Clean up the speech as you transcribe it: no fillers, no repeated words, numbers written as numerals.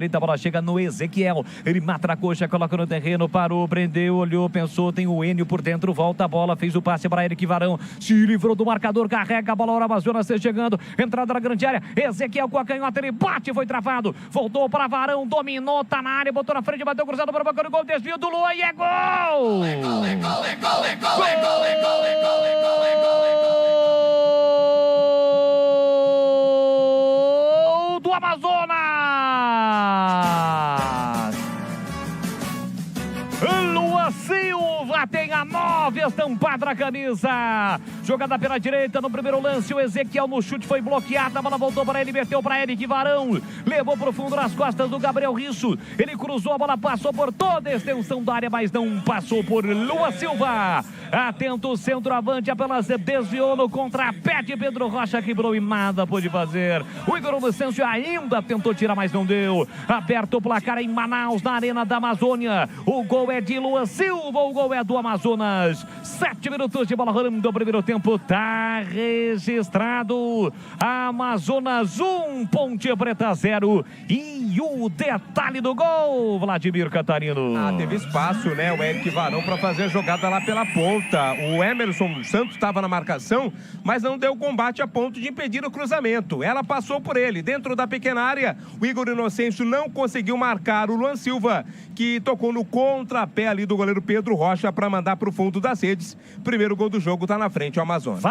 A bola chega no Ezequiel, ele mata a coxa, coloca no terreno, parou, prendeu, olhou, pensou, tem o Enio por dentro, volta a bola, fez o passe para Eric Varão, se livrou do marcador, carrega a bola, o Amazonas chegando, entrada na grande área, Ezequiel com a canhota, ele bate, foi travado, voltou para Varão, dominou, tá na área, botou na frente, bateu cruzado para o banco, gol, desvio do Luan e é gol! Gol do Amazonas! Luan Silva tem a 9 estampada na camisa. Jogada pela direita no primeiro lance. O Ezequiel no chute foi bloqueado. A bola voltou para ele, meteu para Eric Varão. Levou para o fundo nas costas do Gabriel Risso. Ele cruzou a bola, passou por toda a extensão da área, mas não passou por Luan Silva. Atento o centroavante, apenas desviou no contrapé de Pedro Rocha, quebrou e nada pôde fazer. O Igor Lucêncio ainda tentou tirar, mas não deu. Aperta o placar em Manaus, na Arena da Amazônia. O gol é de Luan Silva, o gol é do Amazonas. 7 minutos de bola rolando do primeiro tempo. Tá registrado. Amazonas 1, Ponte Preta 0. E o detalhe do gol, Vladimir Catarino. Teve espaço, né, o Eric Varão para fazer a jogada lá pela ponta. O Emerson Santos estava na marcação, mas não deu combate a ponto de impedir o cruzamento. Ela passou por ele, dentro da pequena área. O Igor Inocêncio não conseguiu marcar o Luan Silva, que tocou no contrapé ali do goleiro Pedro Rocha para mandar para o fundo das redes. Primeiro gol do jogo, tá na frente o Amazonas.